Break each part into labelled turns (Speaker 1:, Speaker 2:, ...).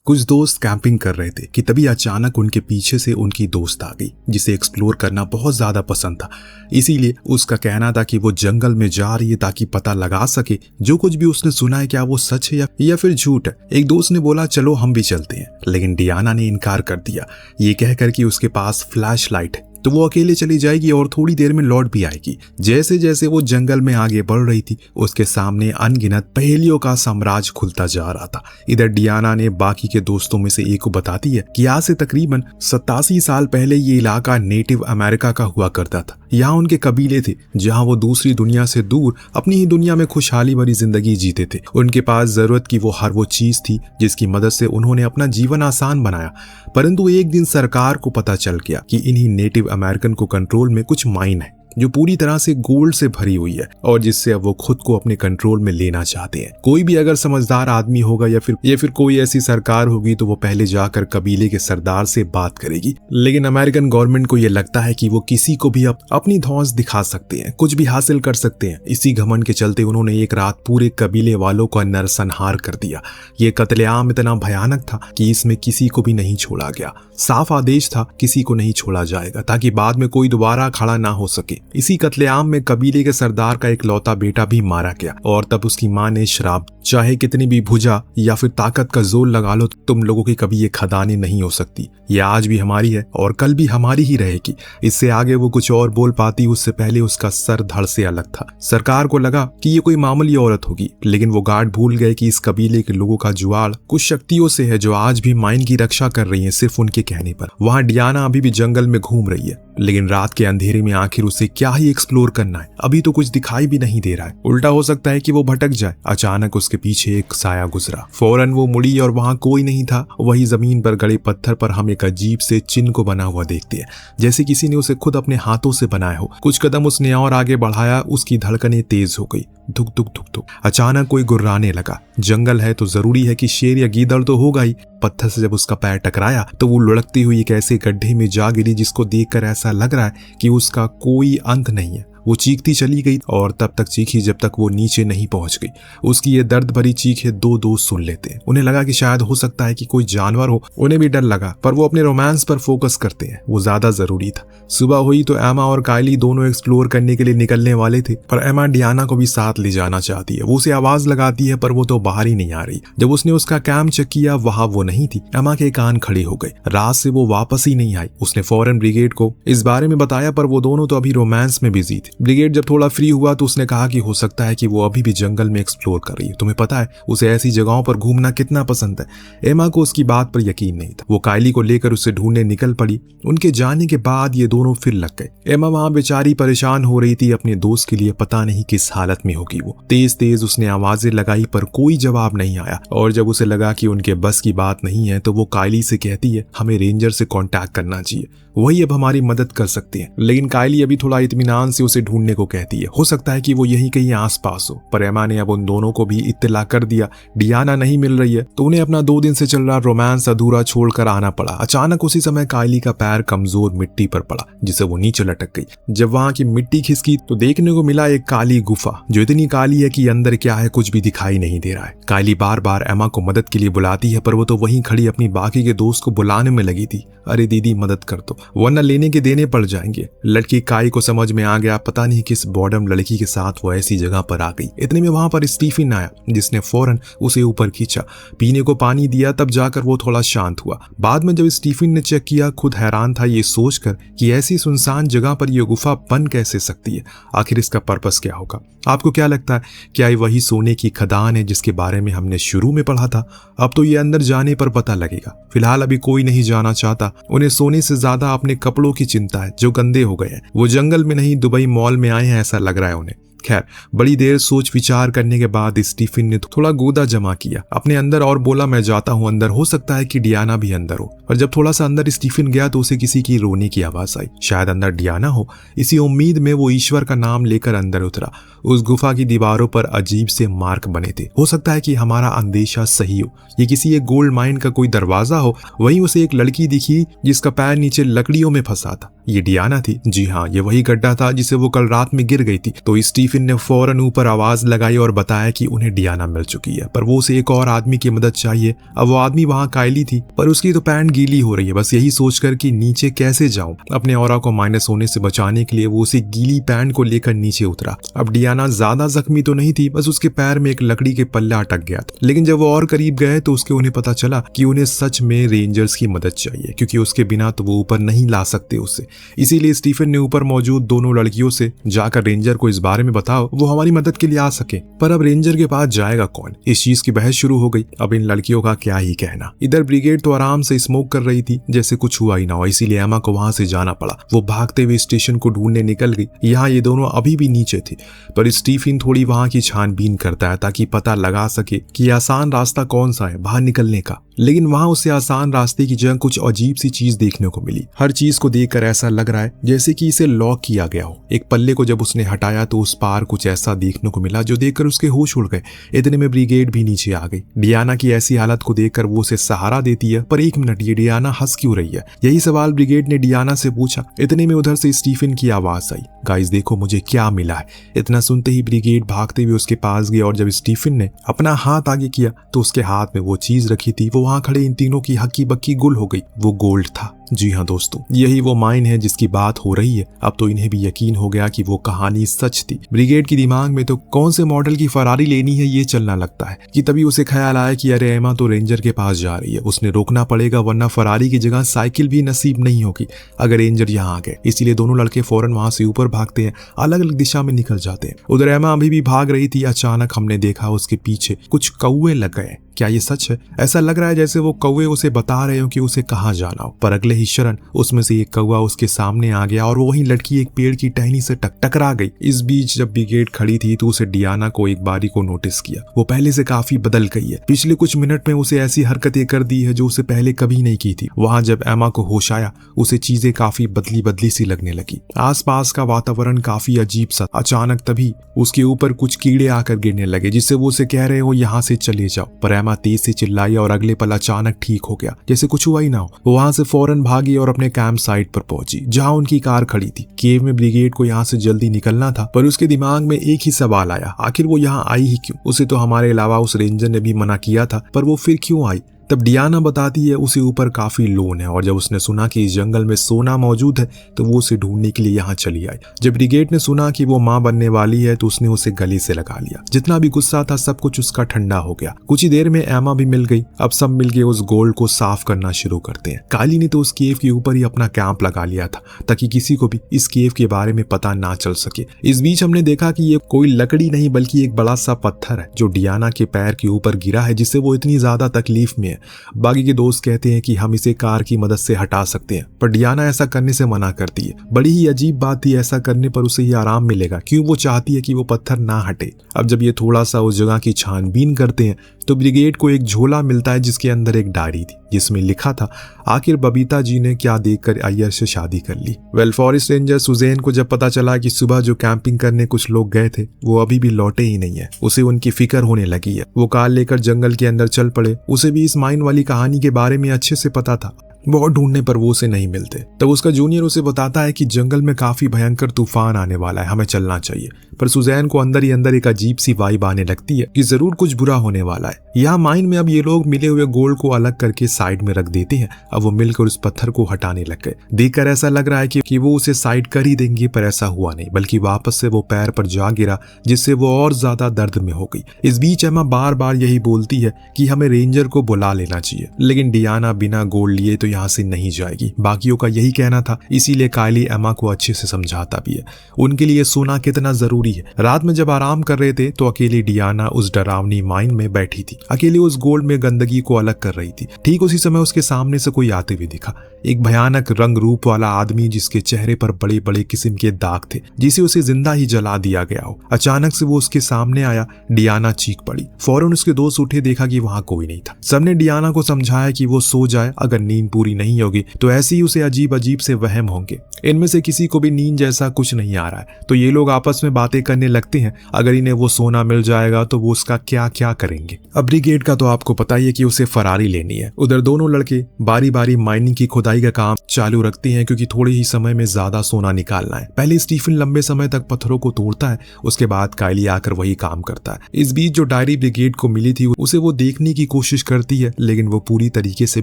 Speaker 1: कुछ दोस्त कैंपिंग कर रहे थे कि तभी अचानक उनके पीछे से उनकी दोस्त आ गई, जिसे एक्सप्लोर करना बहुत ज्यादा पसंद था। इसीलिए उसका कहना था कि वो जंगल में जा रही है ताकि पता लगा सके जो कुछ भी उसने सुना है क्या वो सच है या फिर झूठ है। एक दोस्त ने बोला चलो हम भी चलते हैं, लेकिन डियाना ने इनकार कर दिया, ये कहकर कि उसके पास फ्लैश लाइट है तो वो अकेले चली जाएगी और थोड़ी देर में लौट भी आएगी। जैसे जैसे वो जंगल में आगे बढ़ रही थी उसके सामने अनगिनत पहेलियों का साम्राज्य खुलता जा रहा था। इधर डियाना ने बाकी के दोस्तों में से एक को बताती है कि आज से तकरीबन 87 साल पहले ये इलाका नेटिव अमेरिका का हुआ करता था। यहाँ उनके कबीले थे जहाँ वो दूसरी दुनिया से दूर अपनी ही दुनिया में खुशहाली भरी जिंदगी जीते थे। उनके पास जरूरत की वो हर वो चीज थी जिसकी मदद से उन्होंने अपना जीवन आसान बनाया। परंतु एक दिन सरकार को पता चल गया कि इन्हीं नेटिव अमेरिकन को कंट्रोल में कुछ माइन है जो पूरी तरह से गोल्ड से भरी हुई है और जिससे अब वो खुद को अपने कंट्रोल में लेना चाहते हैं। कोई भी अगर समझदार आदमी होगा या फिर कोई ऐसी सरकार होगी तो वो पहले जाकर कबीले के सरदार से बात करेगी। लेकिन अमेरिकन गवर्नमेंट को ये लगता है कि वो किसी को भी अपनी धौंस दिखा सकते हैं, कुछ भी हासिल कर सकते हैं। इसी घमंड के चलते उन्होंने एक रात पूरे कबीले वालों का नरसंहार कर दिया। ये कत्लेआम इतना भयानक था कि इसमें किसी को भी नहीं छोड़ा गया। साफ आदेश था किसी को नहीं छोड़ा जाएगा ताकि बाद में कोई दोबारा खड़ा ना हो सके। इसी कत्लेआम में कबीले के सरदार का इकलौता बेटा भी मारा गया और तब उसकी मां ने श्राप, चाहे कितनी भी भुजा या फिर ताकत का जोर लगा लो तुम लोगों की कभी ये खदानें नहीं हो सकती। ये आज भी हमारी है और कल भी हमारी ही रहेगी। इससे आगे वो कुछ और बोल पाती उससे पहले उसका सर धड़ से अलग था। सरकार को लगा कि ये कोई मामूली औरत होगी, लेकिन वो गार्ड भूल गए कि इस कबीले के लोगों का जुआड़ कुछ शक्तियों से है जो आज भी माइन की रक्षा कर रही है सिर्फ उनके कहने पर। वहाँ डियाना अभी भी जंगल में घूम रही है, लेकिन रात के अंधेरे में आखिर उसे क्या ही एक्सप्लोर करना है। अभी तो कुछ दिखाई भी नहीं दे रहा है, उल्टा हो सकता है कि वो भटक जाए। अचानक उसके पीछे एक साया गुजरा। फौरन वो मुड़ी और वहां कोई नहीं था। वही जमीन पर गड़े पत्थर पर हम एक अजीब से चिन्ह को बना हुआ देखते हैं, जैसे किसी ने उसे खुद अपने हाथों से बनाया हो। कुछ कदम उसने और आगे बढ़ाया, उसकी धड़कनें तेज हो गई, धुक धुक धुक धुक। अचानक कोई गुर्राने लगा। जंगल है तो जरूरी है कि शेर या गीदड़ तो होगा ही। पत्थर से जब उसका पैर टकराया तो वो लुढ़कती हुई एक ऐसे गड्ढे में जा गिरी जिसको देखकर ऐसा लग रहा है कि उसका कोई अंत नहीं है। वो चीखती चली गई और तब तक चीखी जब तक वो नीचे नहीं पहुंच गई। उसकी ये दर्द भरी चीखें दो दोस्त सुन लेते हैं। उन्हें लगा कि शायद हो सकता है कि कोई जानवर हो। उन्हें भी डर लगा, पर वो अपने रोमांस पर फोकस करते हैं, वो ज्यादा जरूरी था। सुबह हुई तो एमा और कायली दोनों एक्सप्लोर करने के लिए निकलने वाले थे, पर एमा डियाना को भी साथ ले जाना चाहती है। वो उसे आवाज लगाती है पर वो तो बाहर ही नहीं आ रही। जब उसने उसका कैंप चेक किया वहां वो नहीं थी। एमा के कान खड़े हो गए। रात से वो वापस ही नहीं आई। उसने फौरन ब्रिगेड को इस बारे में बताया, पर वो दोनों तो अभी रोमांस में बिजी थे। ब्रिगेड जब थोड़ा फ्री हुआ तो उसने कहा कि हो सकता है कि वो अभी भी जंगल में एक्सप्लोर कर रही है। तुम्हें पता है उसे ऐसी जगहों पर घूमना कितना पसंद है। एमा को उसकी बात पर यकीन नहीं था। वो कायली को लेकर उसे ढूंढने निकल पड़ी। उनके जाने के बाद ये दोनों फिर लग गए। एमा वहां बेचारी परेशान हो रही थी अपने दोस्त के लिए, पता नहीं किस हालत में होगी वो। तेज तेज उसने आवाजें लगाई पर कोई जवाब नहीं आया, और जब उसे लगा कि उनके बस की बात नहीं है तो वो कायली से कहती है हमें रेंजर से कांटेक्ट करना चाहिए, वही अब हमारी मदद कर सकते हैं। लेकिन कायली अभी थोड़ा इत्मीनान से उसे ढूंढने को कहती है। हो सकता है कि वो यहीं कहीं आसपास हो। पर एमा ने अब उन दोनों को भी इत्तला कर दिया डियाना नहीं मिल रही है, तो उन्हें अपना 2 दिन से चल रहा रोमांस अधूरा छोड़कर आना पड़ा। अचानक उसी समय कायली का पैर कमजोर मिट्टी पर पड़ा, जिसे वो नीचे लटक गई। जब वहां की मिट्टी खिसकी तो देखने को मिला एक काली गुफा, जो इतनी काली है कि अंदर क्या है कुछ भी दिखाई नहीं दे रहा है। कायली बार बार एमा को मदद के लिए बुलाती है, पर वो तो वहीं खड़ी अपनी बाकी के दोस्त को बुलाने में लगी थी। अरे दीदी मदद कर दो, वरना लेने के देने पड़ जाएंगे। लड़की काई को समझ में आ गया पता नहीं किस बॉर्डम लड़की के साथ वो ऐसी जगह पर आ गई। इतने में वहां पर स्टीफन आया, जिसने फौरन उसे ऊपर खींचा, पीने को पानी दिया, तब जाकर वो थोड़ा शांत हुआ। बाद में जब स्टीफन ने चेक किया, खुद हैरान था ये सोचकर कि ऐसी सुनसान जगह पर यह गुफा बन कैसे सकती है। आखिर इसका पर्पस क्या होगा? आपको क्या लगता है, क्या ये वही सोने की खदान है जिसके बारे में हमने शुरू में पढ़ा था? अब तो ये अंदर जाने पर पता लगेगा। फिलहाल अभी कोई नहीं जाना चाहता। उन्हें सोने से ज्यादा अपने कपड़ों की चिंता है जो गंदे हो गए हैं। वो जंगल में नहीं दुबई मॉल में आए हैं ऐसा लग रहा है उन्हें। खैर, बड़ी देर सोच विचार करने के बाद स्टीफन ने थोड़ा गोदा जमा किया अपने अंदर और बोला मैं जाता हूं अंदर, हो सकता है कि डियाना भी अंदर हो। और जब थोड़ा सा अंदर स्टीफन गया तो उसे किसी की रोने की आवाज आई, शायद अंदर डियाना हो। इसी उम्मीद में वो ईश्वर का नाम लेकर अंदर उतरा। उस गुफा की दीवारों पर अजीब से मार्क बने थे। हो सकता है कि हमारा अंदेशा सही हो, ये किसी एक गोल्ड माइन का कोई दरवाजा हो। वहीं उसे एक लड़की दिखी जिसका पैर नीचे लकड़ियों में फंसा था। ये डियाना थी। जी हाँ, ये वही गड्ढा था जिसे वो कल रात में गिर गई थी। तो स्टीफन स्टीफन ने फौरन ऊपर आवाज लगाई और बताया कि उन्हें डियाना मिल चुकी है, पर वो उसे एक और आदमी की मदद चाहिए। अब वो आदमी वहां कायली थी, पर उसकी तो पैंट गीली हो रही है। बस यही सोचकर कि नीचे कैसे जाऊं, अपने ऑरा को माइनस होने से बचाने के लिए वो उसे गीली पैंट को लेकर नीचे उतरा। अब डियाना ज्यादा जख्मी तो नहीं थी, बस उसके पैर में एक लकड़ी के पल्ला अटक गया था। लेकिन जब वो और करीब गए तो उन्हें पता चला कि उन्हें सच में रेंजर्स की मदद चाहिए, क्योंकि उसके बिना तो वो ऊपर नहीं ला सकते उसे। इसीलिए स्टीफन ने ऊपर मौजूद दोनों लड़कियों से जाकर रेंजर को इस बारे में बताओ, वो हमारी मदद के लिए आ सके। पर अब रेंजर के पास जाएगा कौन, इस चीज की बहस शुरू हो गई। अब इन लड़कियों का क्या ही कहना। इधर ब्रिगेड तो आराम से स्मोक कर रही थी जैसे कुछ हुआ ही ना हो, इसीलिए एमा को वहां से जाना पड़ा। वो भागते हुए स्टेशन को ढूंढने निकल गई। यहाँ ये दोनों अभी भी नीचे थे, पर स्टीफन थोड़ी वहां की छानबीन करता है ताकि पता लगा सके कि आसान रास्ता कौन सा है बाहर निकलने का। लेकिन वहां उसे आसान रास्ते की जगह कुछ अजीब सी चीज देखने को मिली। हर चीज को देखकर ऐसा लग रहा है जैसे कि इसे लॉक किया गया हो। एक पल्ले को जब उसने हटाया तो उस पार कुछ ऐसा देखने को मिला जो देखकर उसके होश उड़ गए। इतने में ब्रिगेड भी नीचे आ गई। डियाना की ऐसी हालत को देखकर वो उसे सहारा देती है, पर एक मिनट, ये डियाना हंस क्यों रही है? यही सवाल ब्रिगेड ने डियाना से पूछा। इतने में उधर से स्टीफन की आवाज आई, गाइस देखो मुझे क्या मिला है। इतना सुनते ही ब्रिगेड भागते हुए उसके पास गई और जब स्टीफन ने अपना हाथ आगे किया तो उसके हाथ में वो चीज रखी थी, वो वहां खड़े इन तीनों की हक्की बक्की गुल हो गई। वो गोल्ड था। जी हाँ दोस्तों, यही वो माइन है जिसकी बात हो रही है। अब तो इन्हें भी यकीन हो गया कि वो कहानी सच थी। ब्रिगेड के दिमाग में तो कौन से मॉडल की फरारी लेनी है ये चलना लगता है कि तभी उसे ख्याल आया कि अरे एमा तो रेंजर के पास जा रही है, उसने रोकना पड़ेगा वरना फरारी की जगह साइकिल भी नसीब नहीं होगी अगर रेंजर यहाँ आ गए। इसीलिए दोनों लड़के फौरन वहां से ऊपर भागते हैं, अलग अलग दिशा में निकल जाते हैं। उधर एमा अभी भी भाग रही थी। अचानक हमने देखा उसके पीछे कुछ कौवे लग गए। क्या ये सच है? ऐसा लग रहा है जैसे वो कौवे उसे बता रहे हो कि उसे कहाँ जाना हो। पर अगले ही क्षण उसमें से एक कौवा उसके सामने आ गया और वो वहीं लड़की एक पेड़ की टहनी से टकरा गई। इस बीच जब ब्रिगेड खड़ी थी तो उसे डियाना को एक बारी को नोटिस किया। वो पहले से काफी बदल गई है। पिछले कुछ मिनट में उसे ऐसी हरकतें कर दी है जो उसे पहले कभी नहीं की थी। वहां जब एमा को होश आया उसे चीजें काफी बदली बदली सी लगने लगी। आसपास का वातावरण काफी अजीब सा। अचानक तभी उसके ऊपर कुछ कीड़े आकर गिरने लगे जिससे वो उसे कह रहे हो यहाँ से चले जाओ। पर एमा तेज से चिल्लाई और अगले पल अचानक ठीक हो गया जैसे कुछ हुआ ही ना हो। वो वहां से फौरन भागी और अपने कैंप साइट पर पहुंची जहां उनकी कार खड़ी थी। केव में ब्रिगेड को यहाँ से जल्दी निकलना था, पर उसके दिमाग में एक ही सवाल आया, आखिर वो यहाँ आई ही क्यों? उसे तो हमारे अलावा उस रेंजर ने भी मना किया था, पर वो फिर क्यों आई? तब डियाना बताती है उसे ऊपर काफी लोन है और जब उसने सुना कि इस जंगल में सोना मौजूद है तो वो उसे ढूंढने के लिए यहाँ चली आई। जब ब्रिगेड ने सुना कि वो माँ बनने वाली है तो उसने उसे गले से लगा लिया। जितना भी गुस्सा था सब कुछ उसका ठंडा हो गया। कुछ ही देर में एमा भी मिल गई। अब सब मिलके उस गोल्ड को साफ करना शुरू करते हैं। काली ने तो उस केव के ऊपर ही अपना कैंप लगा लिया था ताकि किसी को भी इस केव के बारे में पता ना चल सके। इस बीच हमने देखा कि ये कोई लकड़ी नहीं बल्कि एक बड़ा सा पत्थर है जो डियाना के पैर के ऊपर गिरा है, जिससे वो इतनी ज्यादा तकलीफ में है। बाकी के दोस्त कहते हैं कि हम इसे कार की मदद से हटा सकते हैं, पर डियाना ऐसा करने से मना करती है। बड़ी ही अजीब बात थी, ऐसा करने पर उसे ही आराम मिलेगा। क्यों वो चाहती है कि वो पत्थर ना हटे। अब जब ये थोड़ा सा उस जगह की छानबीन करते हैं तो ब्रिगेड को एक झोला मिलता है जिसके अंदर एक डायरी थी जिसमें लिखा था, आखिर बबीता जी ने क्या देखकर अय्यर से शादी कर ली। वेल फॉरेस्ट रेंजर सुजैन को जब पता चला कि सुबह जो कैंपिंग करने कुछ लोग गए थे वो अभी भी लौटे ही नहीं है, उसे उनकी फिक्र होने लगी है। वो कार लेकर जंगल के अंदर चल पड़े। उसे भी इस माइन वाली कहानी के बारे में अच्छे से पता था। बहुत ढूंढने पर वो उसे नहीं मिलते। तब उसका जूनियर उसे बताता है कि जंगल में काफी भयंकर तूफान आने वाला है, हमें चलना चाहिए। पर सुजैन को अंदर ही अंदर एक अजीब सी वाइब आने लगती है कि जरूर कुछ बुरा होने वाला है। यहाँ माइन में अब ये लोग मिले हुए गोल्ड को अलग करके साइड में रख देते हैं। अब वो मिलकर उस पत्थर को हटाने लग गए। देखकर ऐसा लग रहा है कि वो उसे साइड कर ही देंगे, पर ऐसा हुआ नहीं, बल्कि वापस से वो पैर पर जा गिरा जिससे वो और ज्यादा दर्द में हो गई। इस बीच एमा बार बार यही बोलती है कि हमें रेंजर को बुला लेना चाहिए, लेकिन डियाना बिना गोल्ड लिए तो यहाँ से नहीं जाएगी। बाकियों का यही कहना था, इसीलिए कायली एमा को अच्छे से समझाता भी है उनके लिए सोना कितना जरूरी है। रात में जब आराम कर रहे थे तो अकेली डियाना उस डरावनी माइन में बैठी थी, अकेले उस गोल्ड में गंदगी को अलग कर रही थी। ठीक उसी समय उसके सामने से कोई आते हुए दिखा, एक भयानक रंग रूप वाला आदमी जिसके चेहरे पर बड़े बड़े किस्म के दाग थे, जिसे उसे जिंदा ही जला दिया गया हो। अचानक से वो उसके सामने आया। डियाना चीख पड़ी। फौरन उसके दोस्त उठे, देखा कि वहां कोई नहीं था। सबने डियाना को समझाया कि वो सो जाए, अगर नींद पूरी नहीं होगी तो ऐसे ही उसे अजीब अजीब से वहम होंगे। इनमें से किसी को भी नींद जैसा कुछ नहीं आ रहा है, तो ये लोग आपस में बातें करने लगते हैं अगर इन्हें वो सोना मिल जाएगा तो वो उसका क्या क्या करेंगे। अब ब्रिगेड का तो आपको पता ही है कि उसे फरारी लेनी है। उधर दोनों लड़के बारी बारी माइनिंग की खुदाई का काम चालू रखते हैं क्योंकि थोड़े ही समय में ज्यादा सोना निकालना है। पहले स्टीफन लंबे समय तक पत्थरों को तोड़ता है, उसके बाद काइली आकर वही काम करता है। इस बीच जो डायरी ब्रिगेड को मिली थी उसे वो देखने की कोशिश करती है, लेकिन वो पूरी तरीके से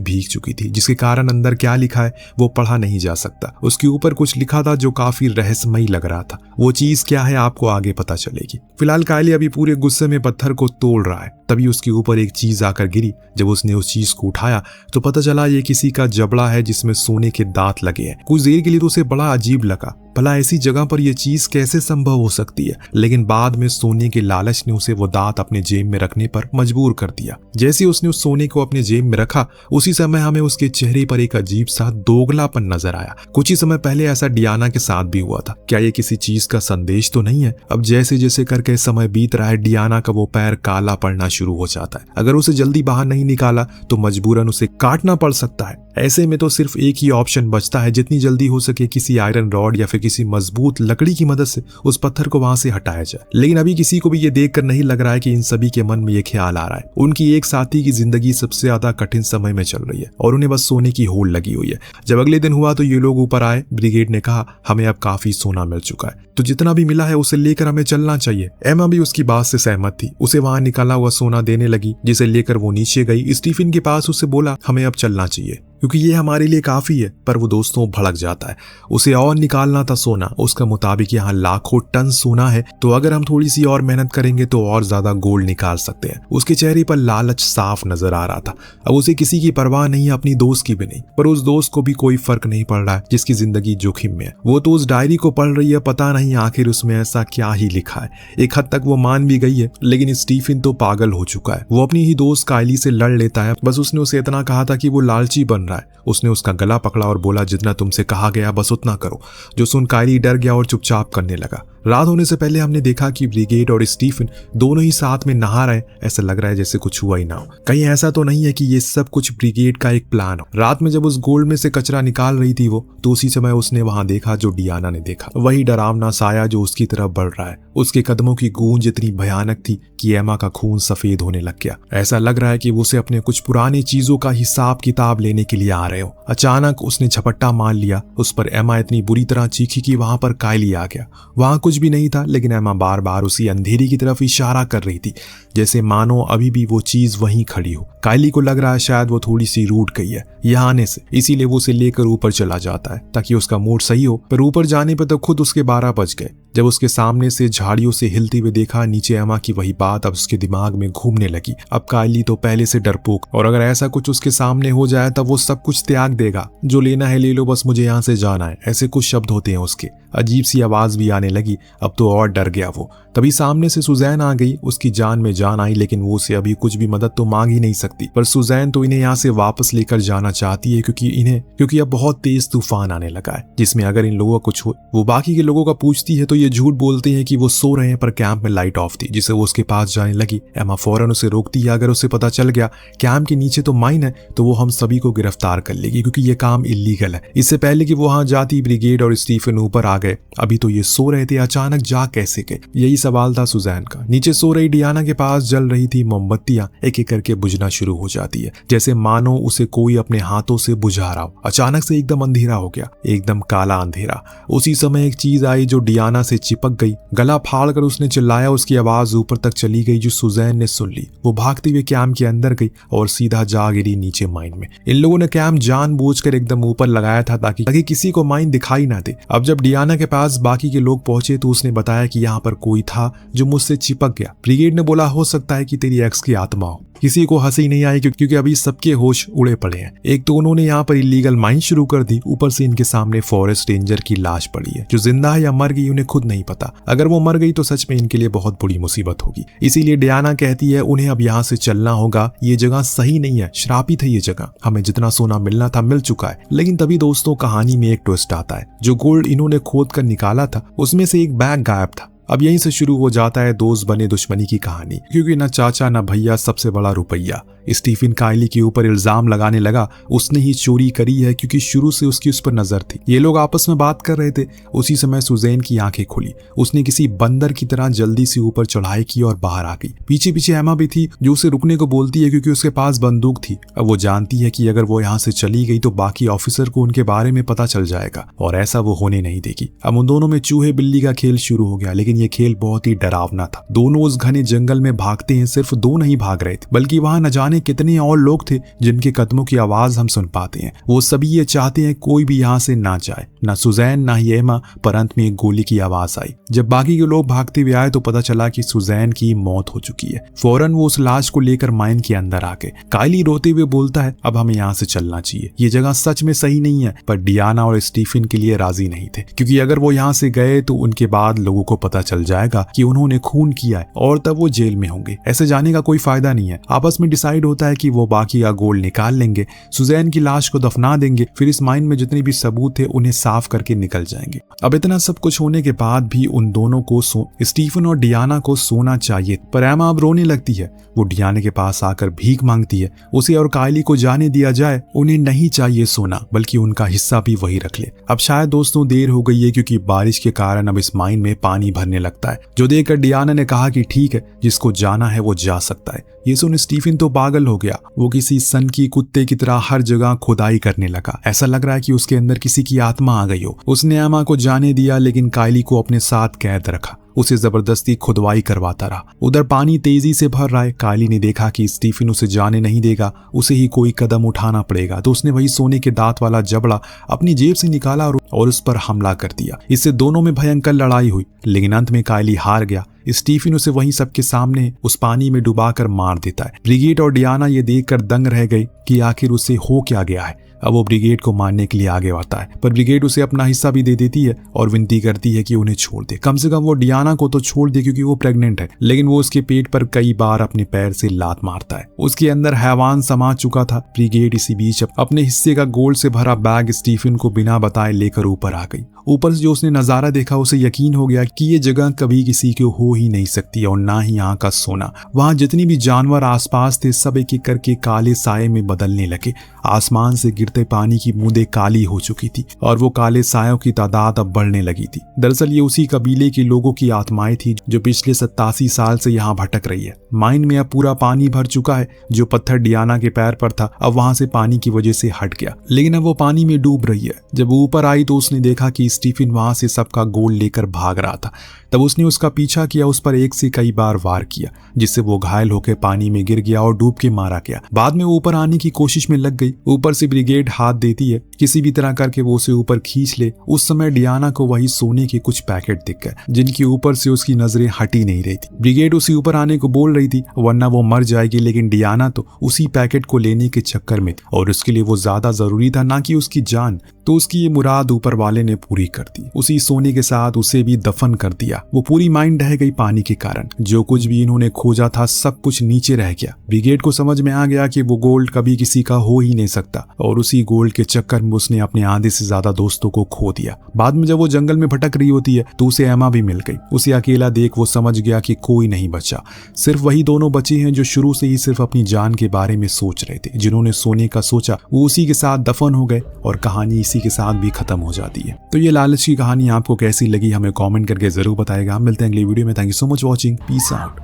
Speaker 1: भीग चुकी थी, जिसके कारण अंदर क्या लिखा है वो पढ़ा नहीं जा सकता। उसके ऊपर कुछ लिखा था जो काफी रहस्यमयी लग रहा था। वो चीज क्या है आपको आगे पता चलेगी। फिलहाल काइली अभी पूरे गुस्से में पत्थर को तोड़ रहा है, तभी उसके ऊपर एक चीज आकर गिरी। जब उसने उस चीज को उठाया तो पता चला ये किसी का जबड़ा है जिसमें सोने के दांत लगे हैं। कुछ देर के लिए तो उसे बड़ा अजीब लगा, भला ऐसी जगह पर यह चीज कैसे संभव हो सकती है, लेकिन बाद में सोने के लालच ने उसे वो दांत अपने जेब में रखने पर मजबूर कर दिया। जैसे उसने उस सोने को अपने जेब में रखा उसी समय हमें उसके चेहरे पर एक अजीब सा दोगलापन नजर आया। कुछ ही समय पहले ऐसा डियाना के साथ भी हुआ था। क्या ये किसी चीज का संदेश तो नहीं है? अब जैसे जैसे करके समय बीत रहा है डियाना का वो पैर काला पड़ना शुरू हो जाता है। अगर उसे जल्दी बाहर नहीं निकाला तो मजबूरन उसे काटना पड़ सकता है। ऐसे में तो सिर्फ एक ही ऑप्शन बचता है, जितनी जल्दी हो सके किसी आयरन रॉड या फिर किसी मजबूत लकड़ी की मदद से उस पत्थर को वहां से हटाया जाए। लेकिन अभी किसी को भी ये देखकर नहीं लग रहा है कि इन सभी के मन में ये ख्याल आ रहा है। उनकी एक साथी की जिंदगी सबसे ज्यादा कठिन समय में चल रही है और उन्हें बस सोने की होड़ लगी हुई है। जब अगले दिन हुआ तो ये लोग ऊपर आए। ब्रिगेड ने कहा हमें अब काफी सोना मिल चुका है, तो जितना भी मिला है उसे लेकर हमें चलना चाहिए। एमा भी उसकी बात से सहमत थी। उसे वहां निकाला हुआ सोना देने लगी, जिसे लेकर वो नीचे गई। स्टीफन के पास उससे बोला हमें अब चलना चाहिए क्योंकि ये हमारे लिए काफी है। पर वो दोस्तों भड़क जाता है। उसे और निकालना था सोना। उसका मुताबिक यहाँ लाखों टन सोना है, तो अगर हम थोड़ी सी और मेहनत करेंगे तो और ज्यादा गोल्ड निकाल सकते हैं। उसके चेहरे पर लालच साफ नजर आ रहा था। अब उसे किसी की परवाह नहीं है, अपनी दोस्त की भी नहीं। पर उस दोस्त को भी कोई फर्क नहीं पड़ रहा है जिसकी जिंदगी जोखिम में है। वो तो उस डायरी को पढ़ रही है, पता नहीं आखिर उसमें ऐसा क्या ही लिखा है। एक हद तक वो मान भी गई है, लेकिन स्टीफन तो पागल हो चुका है। वो अपनी ही दोस्त काइली से लड़ लेता है। बस उसने उसे इतना कहा था कि वो लालची बन रहा है। उसने उसका गला पकड़ा और बोला जितना तुमसे कहा गया बस उतना करो। जो सुन काइली डर गया और चुपचाप करने लगा। रात होने से पहले हमने देखा कि ब्रिगेड और स्टीफन दोनों ही साथ में नहा रहे। ऐसा लग रहा है जैसे कुछ हुआ ही ना हो। कहीं ऐसा तो नहीं है कि ये सब कुछ ब्रिगेड का एक प्लान हो। रात में जब उस गोल्ड में से कचरा निकाल रही थी वो, तो उसी समय उसने वहां देखा जो डियाना ने देखा। वही डरावना साया जो उसकी तरफ बढ़ रहा है। उसके कदमों की गूंज इतनी भयानक थी कि एमा का खून सफेद होने लग गया। ऐसा लग रहा है कि वो उसे अपने कुछ पुरानी चीजों का हिसाब किताब लेने के लिए आ रहे हो। अचानक उसने झपट्टा मार लिया। उस पर एमा इतनी बुरी तरह चीखी कि वहां पर काइली आ गया। वहां कुछ भी नहीं था, लेकिन एमा बार बार उसी अंधेरी की तरफ इशारा कर रही थी, जैसे मानो अभी भी वो चीज वहीं खड़ी हो। काइली को लग रहा है शायद वो थोड़ी सी रूठ गई है यहाँ आने से, इसीलिए वो उसे लेकर ऊपर चला जाता है ताकि उसका मूड सही हो। पर ऊपर जाने पर तो खुद उसके 12 बज गए। जब उसके सामने से झाड़ियों से हिलते हुए देखा नीचे एमा की वही बात अब उसके दिमाग में घूमने लगी। अब काइली तो पहले से डरपोक, और अगर ऐसा कुछ उसके सामने हो जाए तब वो सब कुछ त्याग देगा। जो लेना है ले लो, बस मुझे यहाँ से जाना है, ऐसे कुछ शब्द होते हैं उसके। अजीब सी आवाज भी आने लगी। अब तो और डर गया वो। तभी सामने से सुजैन आ गई। उसकी जान में जान आई, लेकिन वो उसे अभी कुछ भी मदद तो मांग ही नहीं सकती। पर सुजैन तो इन्हें यहाँ से वापस लेकर जाना चाहती है क्योंकि अब बहुत तेज तूफान आने लगा है, जिसमें अगर इन लोगों को कुछ हो। वो बाकी के लोगों का पूछती है तो ये झूठ बोलते हैं कि वो सो रहे हैं, पर कैंप में लाइट ऑफ थी, जिसे वो उसके पास जाने लगी। एमा फौरन उसे रोकती है। अगर उसे पता चल गया कैंप के नीचे तो माइन है तो वो हम सभी को गिरफ्तार कर लेगी, क्योंकि ये काम इलीगल है। इससे पहले कि वो वहां जाती ब्रिगेड और स्टीफन ऊपर आ गए। अभी तो ये सो रहे थे, अचानक जा कैसे गए, यही सवाल था सुजैन का। नीचे सो रही डियाना के पास जल रही थी मोमबत्तियां एक एक करके बुझना शुरू हो जाती है, जैसे मानो उसे कोई अपने हाथों से बुझा रहा हो। अचानक से एकदम अंधेरा हो गया, एकदम काला अंधेरा। उसी समय एक चीज आई जो डियाना से चिपक गई। गला फाड़ कर उसने चिल्लाया। उसकी आवाज ऊपर तक चली गई जो सुजैन ने सुन ली। वो भागते हुए कैंप के अंदर गई और सीधा जा गिरी नीचे माइन में। इन लोगों ने कैंप जानबूझकर एकदम ऊपर लगाया था ताकि किसी को माइन दिखाई ना दे। अब जब डियाना के पास बाकी के लोग पहुंचे तो उसने बताया कि यहाँ पर कोई था जो मुझसे चिपक गया। ब्रिगेड ने बोला हो सकता है कि तेरी एक्स की आत्मा हो। किसी को हंसी नहीं आई क्योंकि अभी सबके होश उड़े पड़े हैं। एक तो उन्होंने यहाँ पर इलीगल माइन शुरू कर दी, ऊपर से इनके सामने फॉरेस्ट रेंजर की लाश पड़ी है जो जिंदा है या मर गई उन्हें खुद नहीं पता। अगर वो मर गई तो सच में इनके लिए बहुत बड़ी मुसीबत होगी। इसीलिए डियाना कहती है उन्हें अब यहाँ से चलना होगा। ये जगह सही नहीं है, श्रापित है ये जगह। हमें जितना सोना मिलना था मिल चुका है। लेकिन तभी दोस्तों कहानी में एक ट्विस्ट आता है। जो गोल्ड इन्होंने खोद कर निकाला था उसमें से एक बैग गायब था। अब यहीं से शुरू हो जाता है दोस्त बने दुश्मनी की कहानी, क्योंकि न चाचा न भैया, सबसे बड़ा रुपया। स्टीफन कायली के ऊपर इल्जाम लगाने लगा उसने ही चोरी करी है क्योंकि शुरू से उसकी उस पर नजर थी। ये लोग आपस में बात कर रहे थे। उसी समय सुजैन की आंखें खुली। उसने किसी बंदर की तरह जल्दी से ऊपर चढ़ाई की और बाहर आ गई। पीछे पीछे एमा भी थी जो उसे रुकने को बोलती है क्योंकि उसके पास बंदूक थी। अब वो जानती है कि अगर वो यहाँ से चली गई तो बाकी ऑफिसर को उनके बारे में पता चल जाएगा और ऐसा वो होने नहीं देगी। अब उन दोनों में चूहे बिल्ली का खेल शुरू हो गया, लेकिन ये खेल बहुत ही डरावना था। दोनों उस घने जंगल में भागते हैं। सिर्फ दो नहीं भाग रहे थे बल्कि वहां न जाने कितने और लोग थे जिनके कदमों की आवाज हम सुन पाते हैं। वो सभी ये चाहते हैं कोई भी यहाँ से ना जाए, ना सुजैन ना ही एमा। पर अंत में एक गोली की आवाज आई। जब बाकी के लोग भागते हुए आए तो पता चला कि सुजैन की मौत हो चुकी है। फौरन वो उस लाश को लेकर माइन के अंदर आ गए। कायली रोते हुए बोलता है अब हमें यहाँ से चलना चाहिए, ये जगह सच में सही नहीं है। पर डियाना और स्टीफन के लिए राजी नहीं थे क्योंकि अगर वो यहाँ से गए तो उनके बाद लोगों को पता चल जाएगा कि उन्होंने खून किया है और तब वो जेल में होंगे। ऐसे जाने का कोई फायदा नहीं है। आपस में डिसाइड होता है कि वो बाकी का गोल्ड निकाल लेंगे, सुजैन की लाश को दफना देंगे, फिर इस माइन में जितने भी सबूत थे उन्हें साफ करके निकल जाएंगे। अब इतना सब कुछ होने के बाद भी उन दोनों को स्टीफन और डियाना को सोना चाहिए। पर एमा अब रोने लगती है। वो डियाना के पास आकर भीख मांगती है उसे और कायली को जाने दिया जाए। उन्हें नहीं चाहिए सोना बल्कि उनका हिस्सा भी वही रख ले। अब शायद दोस्तों देर हो गई है क्योंकि बारिश के कारण अब इस माइन में पानी भरने लगता है, जो देखकर डियाना ने कहा कि ठीक है जिसको जाना है वो जा सकता है। ये सुन स्टीफन तो पागल हो गया। वो किसी सन की कुत्ते की तरह हर जगह खुदाई करने लगा। ऐसा लग रहा है कि उसके अंदर किसी की आत्मा आ गई हो। उसने एमा को जाने दिया लेकिन कायली को अपने साथ कैद रखा। उसे जबरदस्ती खुदवाई करवाता रहा। उधर पानी तेजी से भर रहा है। कायली ने देखा कि स्टीफन उसे जाने नहीं देगा, उसे ही कोई कदम उठाना पड़ेगा। तो उसने वही सोने के दांत वाला जबड़ा अपनी जेब से निकाला और उस पर हमला कर दिया। इससे दोनों में भयंकर लड़ाई हुई लेकिन अंत में कायली हार गया। स्टीफन उसे वहीं सबके सामने उस पानी में डुबाकर मार देता है। ब्रिगेड और डियाना ये देखकर दंग रह गई कि आखिर उसे हो क्या गया है। अब वो ब्रिगेड को मारने के लिए आगे आता है पर ब्रिगेड उसे अपना हिस्सा भी दे देती है और विनती करती है कि उन्हें छोड़ दे। कम से कम वो डियाना को तो छोड़ दे क्योंकि वो प्रेग्नेंट है। लेकिन वो उसके पेट पर कई बार अपने पैर से लात मारता है। उसके अंदर हैवान समा चुका था। ब्रिगेड इसी बीच अपने हिस्से का गोल्ड से भरा बैग स्टीफन को बिना बताए लेकर ऊपर आ गई। ऊपर से जो उसने नजारा देखा उसे यकीन हो गया कि ये जगह कभी किसी को हो ही नहीं सकती और ना ही यहाँ का सोना। वहां जितनी भी जानवर आसपास थे सब एक एक करके काले साये में बदलने लगे। आसमान से गिरते पानी की बूंदें काली हो चुकी थी और वो काले सायों की तादाद अब बढ़ने लगी थी। दरअसल ये उसी कबीले के लोगों की आत्माएं थी जो पिछले 87 साल से यहाँ भटक रही है। माइन में अब पूरा पानी भर चुका है। जो पत्थर डियाना के पैर पर था अब वहां से पानी की वजह से हट गया, लेकिन अब वो पानी में डूब रही है। जब वो ऊपर आई तो उसने देखा कि स्टीफन वहां से सबका गोल्ड लेकर भाग रहा था। तब उसने उसका पीछा किया, उस पर एक से कई बार वार किया जिससे वो घायल होकर पानी में गिर गया और डूब के मारा गया। बाद में वो ऊपर आने की कोशिश में लग गई। ऊपर से ब्रिगेड हाथ देती है किसी भी तरह करके वो उसे ऊपर खींच ले। उस समय डियाना को वही सोने के कुछ पैकेट दिख गए जिनके ऊपर से उसकी नजरें हटी नहीं रही थी। ब्रिगेड उसे ऊपर आने को बोल रही थी वरना वो मर जाएगी, लेकिन डियाना तो उसी पैकेट को लेने के चक्कर में और उसके लिए वो ज्यादा जरूरी था ना कि उसकी जान। तो उसकी ये मुराद ऊपर वाले ने पूरी कर दी। उसी सोने के साथ उसे भी दफन कर दिया। वो पूरी माइंड ढह गई पानी के कारण। जो कुछ भी इन्होंने खोजा था सब कुछ नीचे रह गया। ब्रिगेड को समझ में आ गया कि वो गोल्ड कभी किसी का हो ही नहीं सकता और उसी गोल्ड के चक्कर में उसने अपने आधे से ज्यादा दोस्तों को खो दिया। बाद में जब वो जंगल में भटक रही होती है तो उसे एमा भी मिल गई। उसे अकेला देख वो समझ गया कि कोई नहीं बचा, सिर्फ वही दोनों बचे हैं जो शुरू से ही सिर्फ अपनी जान के बारे में सोच रहे थे। जिन्होंने सोने का सोचा वो उसी के साथ दफन हो गए और कहानी इसी के साथ भी खत्म हो जाती है। तो ये लालच की कहानी आपको कैसी लगी हमें कमेंट करके जरूर बताएगा। मिलते हैं अगली वीडियो में। Thank you so much watching. Peace out.